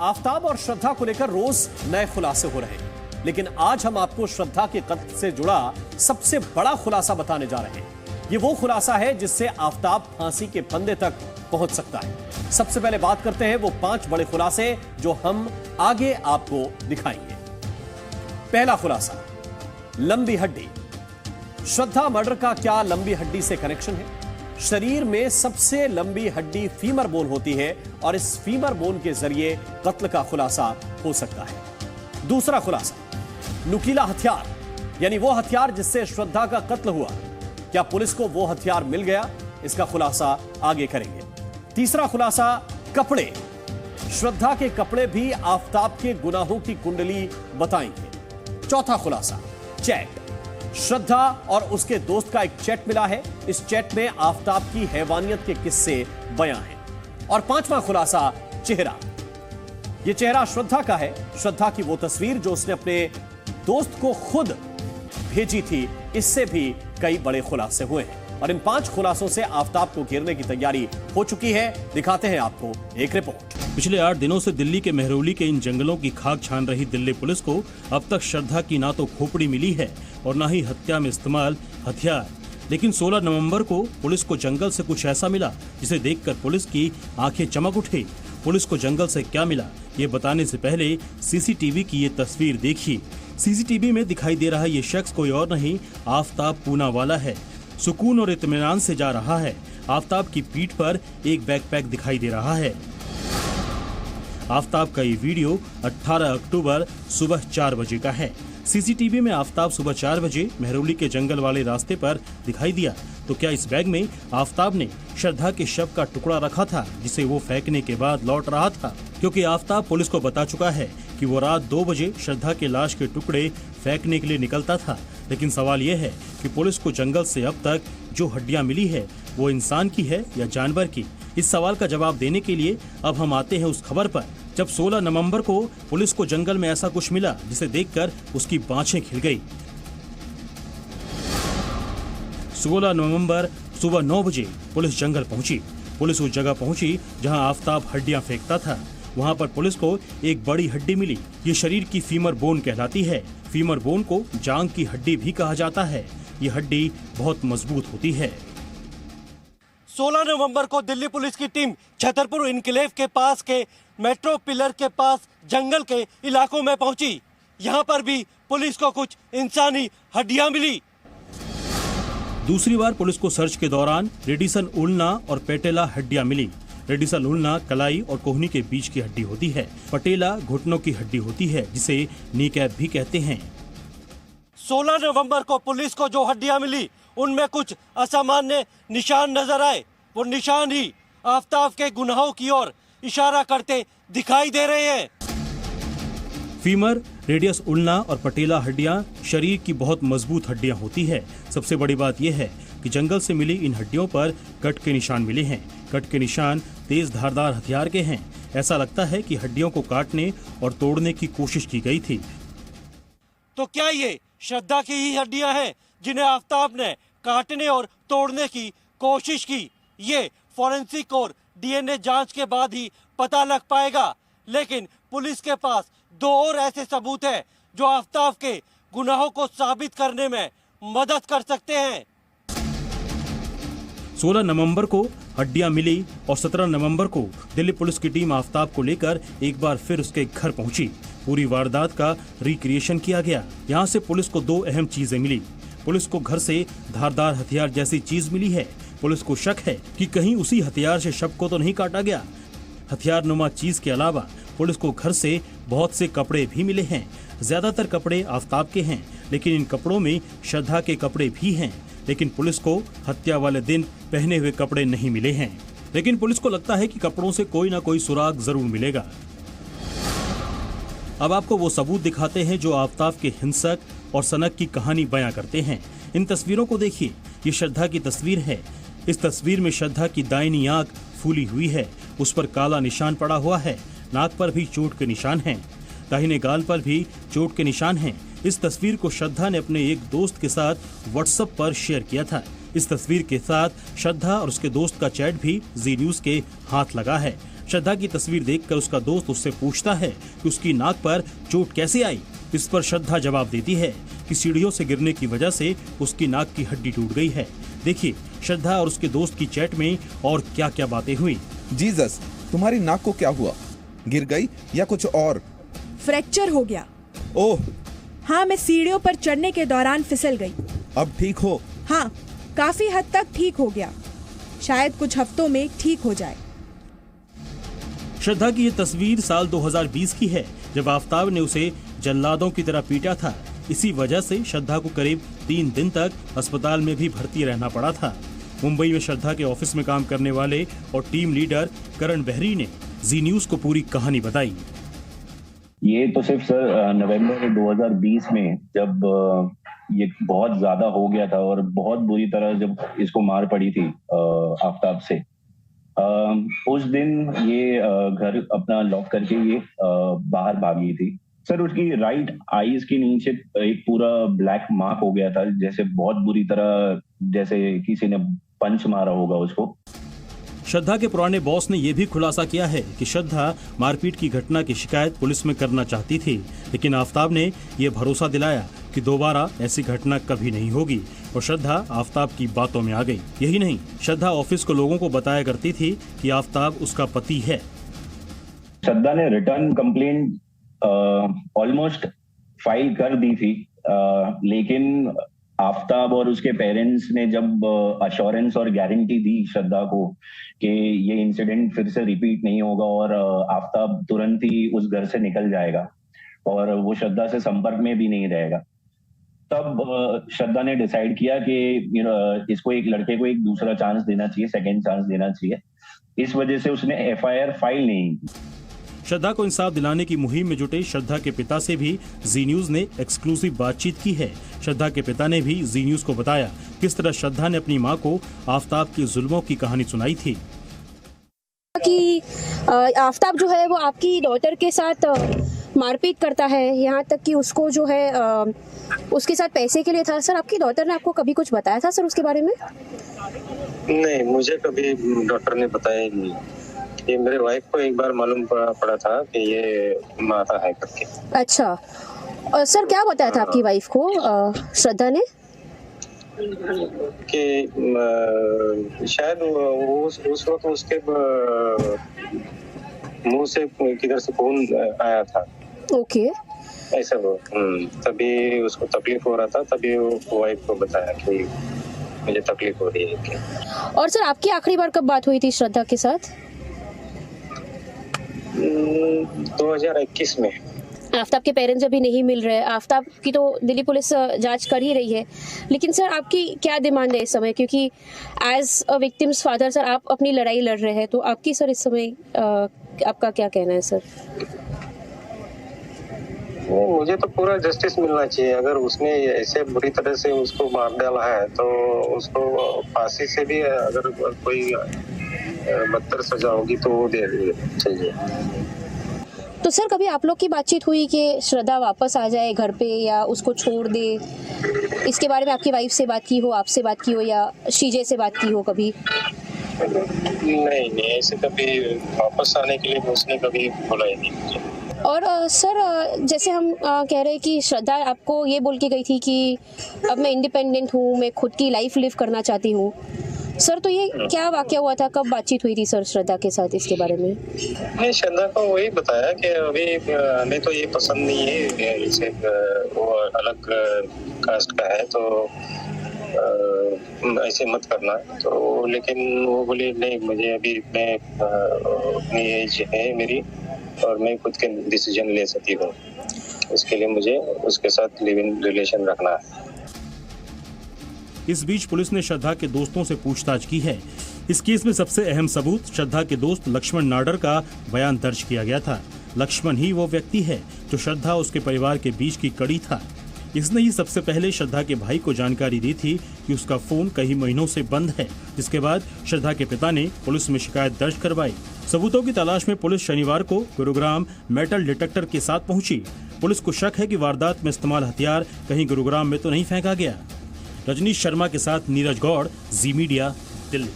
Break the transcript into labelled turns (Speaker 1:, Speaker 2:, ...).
Speaker 1: आफताब और श्रद्धा को लेकर रोज नए खुलासे हो रहे हैं, लेकिन आज हम आपको श्रद्धा के कत्ल से जुड़ा सबसे बड़ा खुलासा बताने जा रहे हैं। ये वो खुलासा है जिससे आफताब फांसी के फंदे तक पहुंच सकता है। सबसे पहले बात करते हैं वो 5 बड़े खुलासे जो हम आगे आपको दिखाएंगे। पहला खुलासा, लंबी हड्डी। श्रद्धा मर्डर का क्या लंबी हड्डी से कनेक्शन है? शरीर में सबसे लंबी हड्डी फीमर बोन होती है और इस फीमर बोन के जरिए कत्ल का खुलासा हो सकता है। दूसरा खुलासा, नुकीला हथियार, यानी वो हथियार जिससे श्रद्धा का कत्ल हुआ। क्या पुलिस को वो हथियार मिल गया? इसका खुलासा आगे करेंगे। तीसरा खुलासा, कपड़े। श्रद्धा के कपड़े भी आफताब के गुनाहों की कुंडली बताएंगे। चौथा खुलासा, चैट। श्रद्धा और उसके दोस्त का एक चैट मिला है। इस चैट में आफताब की हैवानियत के किस्से बयां हैं। और पांचवा खुलासा, चेहरा। यह चेहरा श्रद्धा का है। श्रद्धा की वो तस्वीर जो उसने अपने दोस्त को खुद भेजी थी, इससे भी कई बड़े खुलासे हुए हैं। और इन 5 खुलासों से आफताब को घेरने की तैयारी हो चुकी है। दिखाते हैं आपको एक रिपोर्ट।
Speaker 2: पिछले 8 दिनों से दिल्ली के मेहरौली के इन जंगलों की खाक छान रही दिल्ली पुलिस को अब तक श्रद्धा की ना तो खोपड़ी मिली है और ना ही हत्या में इस्तेमाल हथियार। लेकिन 16 नवंबर को पुलिस को जंगल से कुछ ऐसा मिला जिसे देखकर पुलिस की आंखें चमक उठी। पुलिस को जंगल से क्या मिला, ये बताने से पहले सीसीटीवी की ये तस्वीर देखिए। सीसीटीवी में दिखाई दे रहा ये शख्स कोई और नहीं, आफताब पूनावाला है। सुकून और इत्मीनान से जा रहा है। आफताब की पीठ पर एक बैकपैक दिखाई दे रहा है। आफताब का ये वीडियो 18 अक्टूबर सुबह 4 बजे का है। सीसीटीवी में आफताब सुबह 4 बजे मेहरौली के जंगल वाले रास्ते पर दिखाई दिया। तो क्या इस बैग में आफताब ने श्रद्धा के शव का टुकड़ा रखा था जिसे वो फेंकने के बाद लौट रहा था? क्योंकि आफताब पुलिस को बता चुका है कि वो रात 2 बजे श्रद्धा के लाश के टुकड़े फेंकने के लिए निकलता था। लेकिन सवाल यह है कि पुलिस को जंगल से अब तक जो हड्डियां मिली है वो इंसान की है या जानवर की? इस सवाल का जवाब देने के लिए अब हम आते हैं उस खबर पर जब 16 नवंबर को पुलिस को जंगल में ऐसा कुछ मिला जिसे देखकर उसकी बाँछें खिल गई। 16 नवंबर सुबह 9 बजे पुलिस जंगल पहुंची। पुलिस उस जगह पहुंची जहां आफताब हड्डियां फेंकता था। वहां पर पुलिस को एक बड़ी हड्डी मिली। ये शरीर की फीमर बोन कहलाती है। फीमर बोन को जांग की हड्डी भी कहा जाता है। ये हड्डी बहुत मजबूत होती है।
Speaker 3: 16 नवंबर को दिल्ली पुलिस की टीम छतरपुर इनक्लेव के पास के मेट्रो पिलर के पास जंगल के इलाकों में पहुंची। यहां पर भी पुलिस को कुछ इंसानी हड्डियां मिली।
Speaker 2: दूसरी बार पुलिस को सर्च के दौरान रेडिसन उल्ना और पेटेला हड्डियां मिली। रेडिसन उल्ना कलाई और कोहनी के बीच की हड्डी होती है। पटेला घुटनों की हड्डी होती है जिसे नी कैप भी कहते हैं।
Speaker 3: 16 नवंबर को पुलिस को जो हड्डियां मिली उनमें कुछ असामान्य निशान नजर आए। वो निशान ही आफताब के गुनाहों की ओर इशारा करते दिखाई दे रहे हैं।
Speaker 2: फीमर, रेडियस उल्ना और पटेला हड्डियां शरीर की बहुत मजबूत हड्डियां होती है। सबसे बड़ी बात यह है कि जंगल से मिली इन हड्डियों पर कट के निशान मिले हैं। कट के निशान तेज धारदार हथियार के हैं। ऐसा लगता है कि हड्डियों को काटने और तोड़ने की कोशिश की गई थी।
Speaker 3: तो क्या ये श्रद्धा की ही हड्डियां हैं जिन्हें आफताब ने काटने और तोड़ने की कोशिश की? ये फॉरेंसिक और डीएनए जांच के बाद ही पता लग पाएगा। लेकिन पुलिस के पास 2 और ऐसे सबूत हैं जो आफताब के गुनाहों को साबित करने में मदद कर सकते हैं।
Speaker 2: 16 नवंबर को हड्डियां मिली और 17 नवंबर को दिल्ली पुलिस की टीम आफताब को लेकर एक बार फिर उसके घर पहुंची। पूरी वारदात का रिक्रिएशन किया गया। यहाँ से पुलिस को 2 अहम चीजें मिली। पुलिस को घर से धारदार हथियार जैसी चीज मिली है। पुलिस को शक है कि कहीं उसी हथियार से शव को तो नहीं काटा गया। हथियार नुमा चीज के अलावा पुलिस को घर से बहुत से कपड़े भी मिले हैं। ज्यादातर कपड़े आफताब के हैं, लेकिन इन कपड़ों में श्रद्धा के कपड़े भी हैं। लेकिन पुलिस को हत्या वाले दिन पहने हुए कपड़े नहीं मिले हैं। लेकिन पुलिस को लगता है कि कपड़ों से कोई ना कोई सुराग जरूर मिलेगा। अब आपको वो सबूत दिखाते हैं जो आफताब के हिंसक और सनक की कहानी बयां करते हैं। इन तस्वीरों को देखिए। ये श्रद्धा की तस्वीर है। इस तस्वीर में श्रद्धा की दाहिनी आंख फूली हुई है। उस पर काला निशान पड़ा हुआ है। नाक पर भी चोट के निशान हैं। दाहिने गाल पर भी चोट के निशान हैं। इस तस्वीर को श्रद्धा ने अपने एक दोस्त के साथ व्हाट्सएप पर शेयर किया था। इस तस्वीर के साथ श्रद्धा और उसके दोस्त का चैट भी जी न्यूज के हाथ लगा है। श्रद्धा की तस्वीर देखकर उसका दोस्त उससे पूछता है कि उसकी नाक पर चोट कैसे आई। इस पर श्रद्धा जवाब देती है कि सीढ़ियों से गिरने की वजह से उसकी नाक की हड्डी टूट गई है। देखिए श्रद्धा और उसके दोस्त की चैट में और क्या क्या बातें हुई।
Speaker 4: जीसस, तुम्हारी नाक को क्या हुआ? गिर गई या कुछ और?
Speaker 5: फ्रैक्चर हो गया।
Speaker 4: ओह,
Speaker 5: हाँ, मैं सीढ़ियों पर चढ़ने के दौरान फिसल गई।
Speaker 4: अब ठीक हो?
Speaker 5: हाँ, काफी हद तक ठीक हो गया। शायद कुछ हफ्तों में ठीक हो जाए।
Speaker 2: श्रद्धा की ये तस्वीर साल 2020 की है, जब आफताब ने उसे जल्लादों की तरह पीटा था। इसी वजह से श्रद्धा को करीब 3 दिन तक अस्पताल में भी भर्ती रहना पड़ा था। मुंबई में श्रद्धा के ऑफिस में काम करने वाले और टीम लीडर करण बहरी ने जी न्यूज को पूरी कहानी बताई।
Speaker 6: ये तो सिर्फ सर नवंबर 2020 में जब ये बहुत ज्यादा हो गया था और बहुत बुरी तरह जब इसको मार पड़ी थी आफताब से, उस दिन ये घर अपना लॉक करके ये बाहर भागी थी। सर उसकी राइट आईज के नीचे एक पूरा ब्लैक मार्क हो गया था, जैसे बहुत बुरी तरह जैसे किसी ने पंच मारा होगा उसको।
Speaker 2: श्रद्धा के पुराने बॉस ने यह भी खुलासा किया है कि श्रद्धा मारपीट की घटना की शिकायत पुलिस में करना चाहती थी, लेकिन आफताब ने यह भरोसा दिलाया कि दोबारा ऐसी घटना कभी नहीं होगी और श्रद्धा आफताब की बातों में आ गई। यही नहीं, श्रद्धा ऑफिस को लोगों को बताया करती थी कि आफताब उसका पति है।
Speaker 6: श्रद्धा ने रिटर्न कंप्लेंट ऑलमोस्ट फाइल कर दी थी, लेकिन आफताब और उसके पेरेंट्स ने जब अश्योरेंस और गारंटी दी श्रद्धा को कि ये इंसिडेंट फिर से रिपीट नहीं होगा और आफताब तुरंत ही उस घर से निकल जाएगा और वो श्रद्धा से संपर्क में भी नहीं रहेगा, तब श्रद्धा ने डिसाइड किया कि इसको एक लड़के को एक दूसरा चांस देना चाहिए, सेकेंड चांस देना चाहिए। इस वजह से उसने एफआईआर फाइल नहीं की।
Speaker 2: श्रद्धा को इंसाफ दिलाने की मुहिम में जुटे श्रद्धा के पिता से भी जी न्यूज ने एक्सक्लूसिव बातचीत की है। श्रद्धा के पिता ने भी जी न्यूज को बताया किस तरह श्रद्धा ने अपनी मां को आफताब की जुल्मों की कहानी सुनाई थी।
Speaker 7: कि आफताब जो है वो आपकी डॉटर के साथ मारपीट करता है, यहाँ तक कि उसको जो है उसके साथ पैसे के लिए था। सर, आपकी डॉटर ने आपको कभी कुछ बताया था सर उसके बारे में?
Speaker 8: नहीं, मुझे कभी डॉक्टर ने बताया नहीं। ये मेरे वाइफ को एक बार मालूम पड़ा था कि ये माता है करके। अच्छा,
Speaker 7: और सर क्या बताया था आपकी वाइफ को श्रद्धा ने?
Speaker 8: कि शायद वो उस वक्त उसके मुंह से किधर से खून आया था।
Speaker 7: ओके,
Speaker 8: ऐसा वो तभी उसको तकलीफ हो रहा था, तभी वो वाइफ को बताया कि मुझे तकलीफ हो रही है।
Speaker 7: और सर आपकी आखिरी बार कब बात हुई थी श्रद्धा के साथ?
Speaker 8: 2021 में।
Speaker 7: आफताब के पेरेंट्स अभी नहीं मिल रहे। आफताब की तो दिल्ली पुलिस जांच कर ही रही है, लेकिन सर आपकी क्या डिमांड है इस समय? क्योंकि as a victim's father sir आप अपनी लड़ाई लड़ रहे हैं, तो आपकी सर इस समय आपका क्या कहना है सर?
Speaker 8: मुझे तो पूरा जस्टिस मिलना चाहिए। अगर उसने ऐसे बुरी तरह से उसको मार डाला है तो उसको फांसी से भी अगर कोई बदतर सजा होगी तो वो दे चाहिए।
Speaker 7: तो सर कभी आप लोग की बातचीत हुई कि श्रद्धा वापस आ जाए घर पे या उसको छोड़ दे? इसके बारे में आपकी वाइफ से बात की हो, आपसे बात की हो या शीजे से बात की हो कभी?
Speaker 8: नहीं, ऐसे कभी वापस आने के लिए उसने कभी बोला ही नहीं मुझे।
Speaker 7: और सर जैसे हम कह रहे हैं कि श्रद्धा आपको ये बोल के गई थी कि अब मैं इंडिपेंडेंट हूँ, मैं खुद की लाइफ लिव करना चाहती हूँ। सर तो ये क्या वाकया हुआ था, कब बातचीत हुई थी सर श्रद्धा के साथ इसके बारे में?
Speaker 8: नहीं, श्रद्धा को वही बताया कि अभी हमें तो ये पसंद नहीं है, इसे वो अलग कास्ट का है तो ऐसे मत करना। तो लेकिन वो बोली नहीं, मुझे अभी मैं अपनी एज है मेरी और मैं खुद के डिसीजन ले सकती हूँ, उसके लिए मुझे उसके साथ लिव इन रिलेशन रखना है।
Speaker 2: इस बीच पुलिस ने श्रद्धा के दोस्तों से पूछताछ की है। इस केस में सबसे अहम सबूत श्रद्धा के दोस्त लक्ष्मण नाडर का बयान दर्ज किया गया था। लक्ष्मण ही वो व्यक्ति है जो श्रद्धा उसके परिवार के बीच की कड़ी था। इसने ही सबसे पहले श्रद्धा के भाई को जानकारी दी थी कि उसका फोन कई महीनों से बंद है, जिसके बाद श्रद्धा के पिता ने पुलिस में शिकायत दर्ज करवाई। सबूतों की तलाश में पुलिस शनिवार को गुरुग्राम मेटल डिटेक्टर के साथ पहुंची। पुलिस को शक है कि वारदात में इस्तेमाल हथियार कहीं गुरुग्राम में तो नहीं फेंका गया। रजनीश शर्मा के साथ नीरज गौड़, जी मीडिया, दिल्ली।